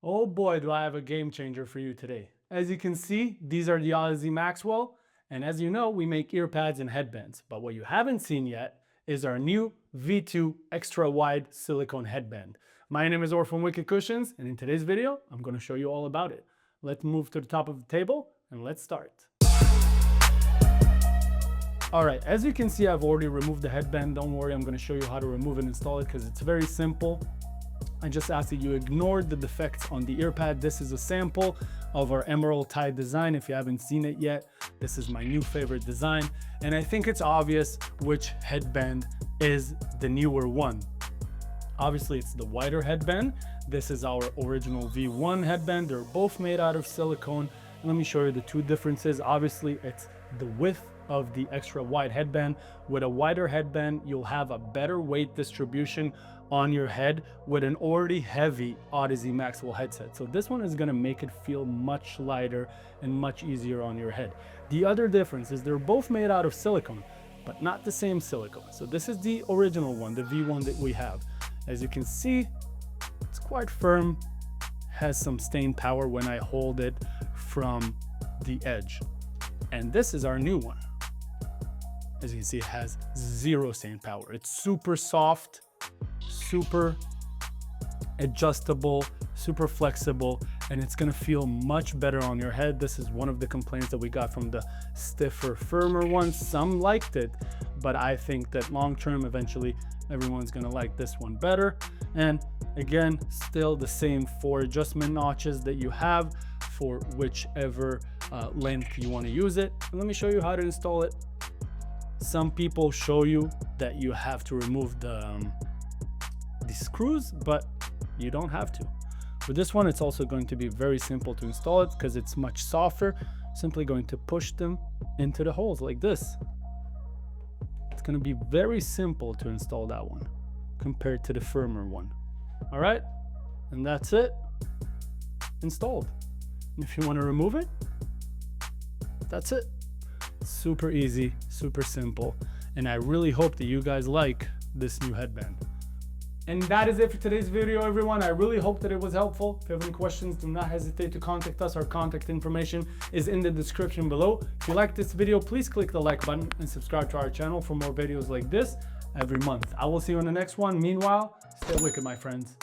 Oh boy, do I have a game changer for you today. As you can see, these are the Audeze Maxwell, and as you know, we make ear pads and headbands. But what you haven't seen yet is our new V2 extra wide silicone headband. My name is Or from Wicked Cushions, and in today's video, I'm going to show you all about it. Let's move to the top of the table and let's start. All right, as you can see, I've already removed the headband. Don't worry, I'm going to show you how to remove and install it because it's very simple. I just ask that you ignore the defects on the ear pad. This is a sample of our emerald tie design. If you haven't seen it yet, this is my new favorite design. And I think it's obvious which headband is the newer one. Obviously, it's the wider headband. This is our original V1 headband. They're both made out of silicone. Let me show you the two differences. Obviously, it's the width of the extra wide headband. With a wider headband, you'll have a better weight distribution on your head with an already heavy Audeze Maxwell headset. So this one is going to make it feel much lighter and much easier on your head. The other difference is they're both made out of silicone, but not the same silicone. So this is the original one, the V1 that we have. As you can see, it's quite firm, has some staying power when I hold it from the edge. And this is our new one. As you can see, it has zero staying power. It's super soft, super adjustable, super flexible, and it's gonna feel much better on your head. This is one of the complaints that we got from the stiffer, firmer ones. Some liked it, but I think that long term, eventually, everyone's gonna like this one better. And again, still the same 4 adjustment notches that you have for whichever length you want to use it. And let me show you how to install it. Some people show you that you have to remove the screws, but you don't have to. With this one, it's also going to be very simple to install it because it's much softer. Simply going to push them into the holes like this. It's going to be very simple to install that one compared to the firmer one. All right, and that's it, installed. And if you want to remove it, that's it. Super easy, super simple, and I really hope that you guys like this new headband. And that is it for today's video, everyone. I really hope that it was helpful. If you have any questions, do not hesitate to contact us. Our contact information is in the description below. If you like this video, please click the like button and subscribe to our channel for more videos like this every month. I will see you in the next one. Meanwhile, stay wicked, my friends.